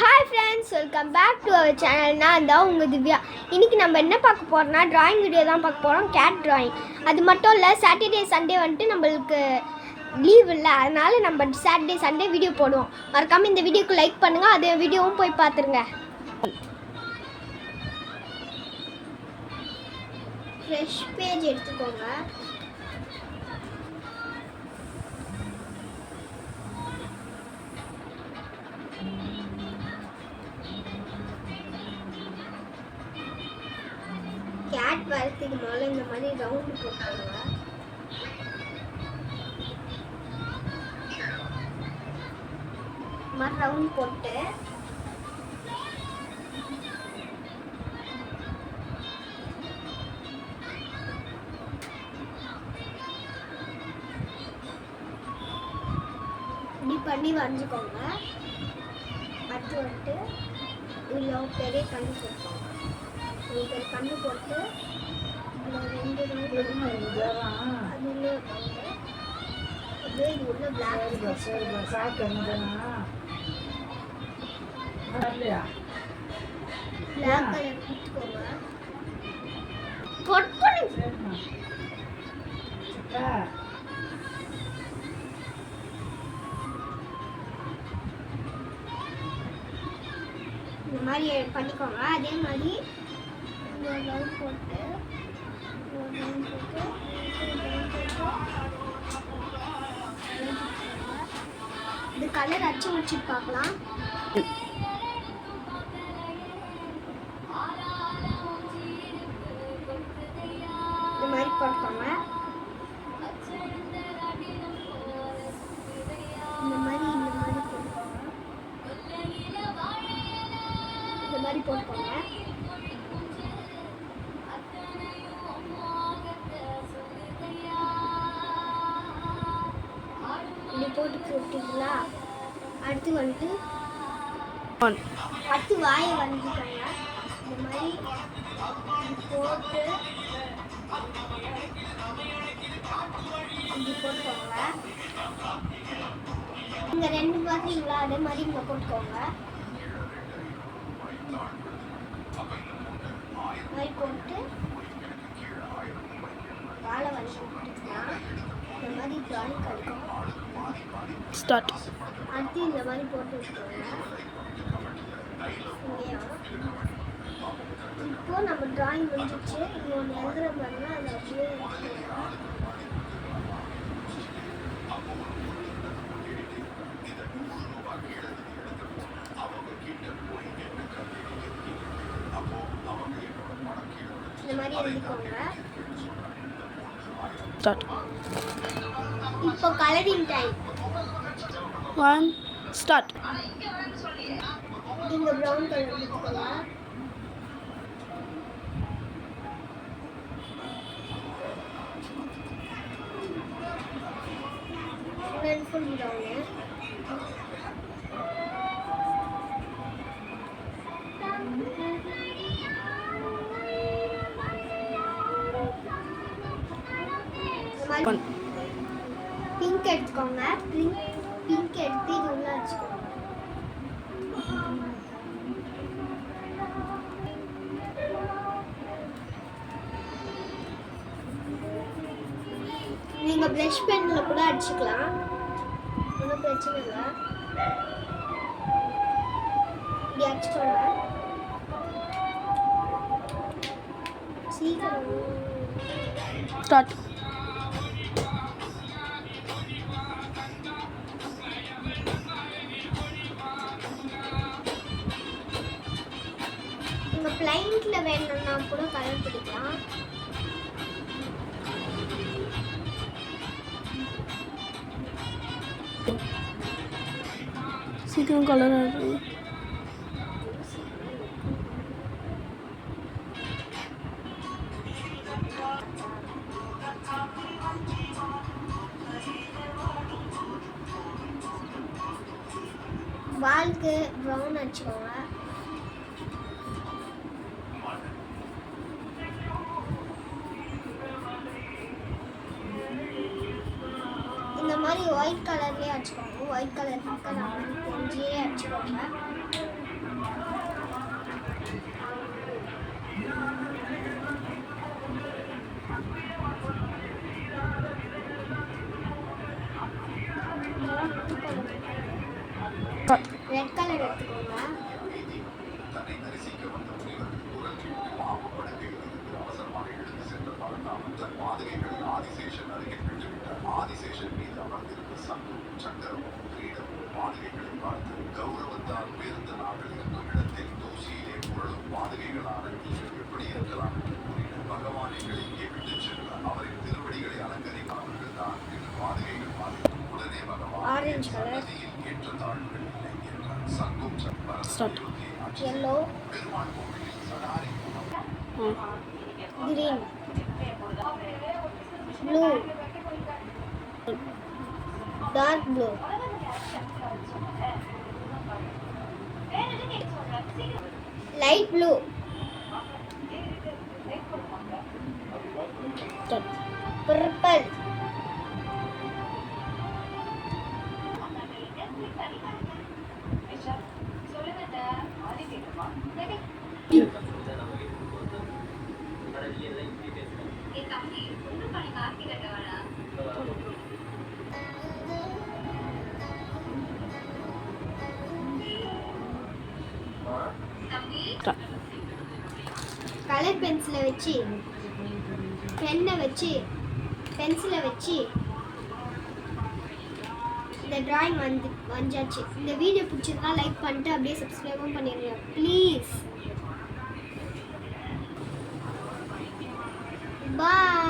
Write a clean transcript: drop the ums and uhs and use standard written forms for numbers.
Hi friends, welcome back to our channel. நான் தான் உங்கள் திவ்யா. இன்றைக்கி நம்ம என்ன பார்க்க போகிறோம்னா ட்ராயிங் வீடியோ தான் பார்க்க போகிறோம். Cat drawing. அது மட்டும் இல்லை, சாட்டர்டே சண்டே வந்துட்டு நம்மளுக்கு லீவ் இல்லை, அதனால் நம்ம சாட்டர்டே சண்டே வீடியோ போடுவோம். மறக்காமல் இந்த வீடியோக்கு லைக் பண்ணுங்கள், அதே வீடியோவும் போய் பார்த்துருங்க. ஃப்ரெஷ் பேஜ் எடுத்துக்கோங்க. கேட் வரத்துக்கு முதல்ல இந்த மாதிரி ரவுண்டு போட்டுருங்க. மாதிரி ரவுண்ட் போட்டு இப்படி பண்ணி வரைஞ்சிக்கோங்க. அடுத்து வந்துட்டு இவ்வளோ பெரிய கண்ணு போட்டுக்கோங்க. ஒரு கண்ணு போட்டு ரெண்டு அதுலேயே அப்படியே இது உள்ள பிளாக் கலர் கொடுத்துக்கோங்க. இந்த மாதிரி பண்ணிக்கோங்க. அதே மாதிரி போட்டு இந்த கலர் அச்சு முடிச்சுட்டு பார்க்கலாம். இந்த மாதிரி போட்டுக்கோங்க. இந்த மாதிரி போட்டுக்கோங்க. போட்டு போட்டுங்களா? அடுத்து வந்துட்டு அடுத்து வாயை வந்துக்கோங்க. இந்த மாதிரி போட்டு இப்படி போட்டுக்கோங்க. இங்கே ரெண்டு பார்த்தீங்களா, அதே மாதிரி இங்கே போட்டுக்கோங்க. மாதிரி போட்டு வாழை வந்து போட்டுக்கலாம். இந்த மாதிரி ட்ராயிங் கிடைக்கும். ஸ்டார்ட். அடுத்து இந்த மாதிரி போட்டு வச்சுக்கோங்க. இப்போ நம்ம ட்ராயிங் முடிஞ்சிச்சு. இன்னொன்று எழுதுகிற மாதிரினா அதை அப்படியே இந்த மாதிரி எழுதிக்கோங்க. ஸ்டார்ட். இப்போ கலரிங் டைம். 1 ஸ்டார்ட். இந்த ப்ரௌன் கலர் எடுத்துக்கோங்க. Full brown. பிங்க் எடுத்துக்கோங்க. பிங்க் எடுத்து இது உள்ள வச்சுக்கோங்க. நீங்க ப்ரஷ் பென்ல கூட அடிச்சுக்கலாம், ஒன்றும் பிரச்சனை இல்லை. இப்படி அடிச்சுக்கோங்க. சீக்கிரம் ஸ்டார்ட். உங்கள் பிளைண்ட்ல வேணும்னா கூட கலர் பிடிக்கலாம். சீக்கிரம் கலர் ஆகுது. வால்க்கு ப்ரௌன் அடிச்சுக்கோங்க. இந்த மாதிரி ஒயிட் கலர்லேயே அடிச்சுக்கோங்க. ஒயிட் கலர் பக்கம் நான் தெரிஞ்சே அடிச்சுக்கோங்க. ரெட் கலர் எடுத்துக்கோங்க. Orange colour, start. yellow, green, blue, dark blue, light blue, start. purple, start. Colour பென்சிலை வச்சு பென்னை வச்சு பென்சிலை வச்சு இந்த டிராயிங் வந்தாச்சு. இந்த வீடியோ பிடிச்சதுனா லைக் பண்ணிட்டு அப்படியே சப்ஸ்கிரைபும் பண்ணிடுங்க ப்ளீஸ். பாய்.